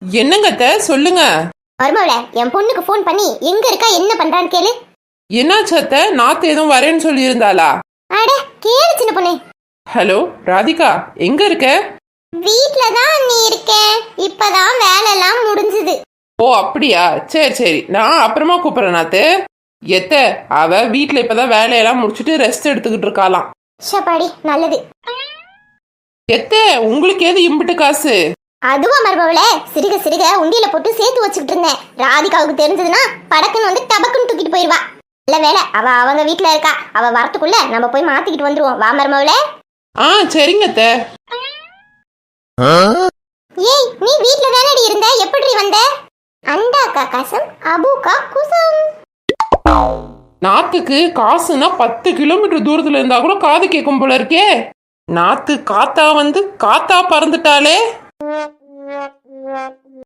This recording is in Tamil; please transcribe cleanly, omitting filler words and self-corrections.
என்னங்க அத்தை, சொல்லுங்க. மருமவள என் பொண்ணுக்கு ஃபோன் பண்ணி எங்க இருக்கா என்ன பண்றான்னு கேளு. என்னாச்சு அத்தை? நாத்து எதுவும் வரேன்னு சொல்லி இருந்தாளா? அட கேளு சின்ன பொண்ணு. ஹலோ ராதிகா, எங்க இருக்க? வீட்ல தான் நீ இருக்க. இப்பதான் வேலைலாம் முடிஞ்சது. ஓ அப்படியா, சரி சரி, நான் அப்புறமா கூப்பிடுறேன் நாத்து. எத்த அவ வீட்டுல இப்பதான் வேலையெல்லாம் முடிச்சுட்டு ரெஸ்ட் எடுத்துக்கிட்டு இருக்காளாம். ஷப்பாடி நல்லது. எத்த உங்களுக்கு ஏது இம்பிட்டு காசு? அதுவா மருமவள, சிறுக சிறுக உண்டியில போட்டு சேர்த்து வச்சுக்கிட்டு இருந்தேன். ராதிகாவுக்கு தெரிஞ்சதுன்னா படக்குன்னு வந்து டபக்குன்னு தூக்கிட்டு போயிருவா. இல்ல வேலை, அவ அவங்க வீட்டுல இருக்கா. அவ வரத்துக்குள்ள நம்ம போய் மாத்திக்கிட்டு வந்துருவோம். வா மருமவள. சரிங்க அத்த. ஏய், நீ வீட்ல தானடி இருந்த, எப்படி வந்த? அண்டாக்கா கசம் அபூக்கா குசம். நாத்துக்கு காசுனா 10 கிலோமீட்டர் தூரத்துல இருந்தா கூட காது கேட்கும் போல இருக்கே. நாத்து காத்தா வந்து காத்தா பறந்துட்டாலே.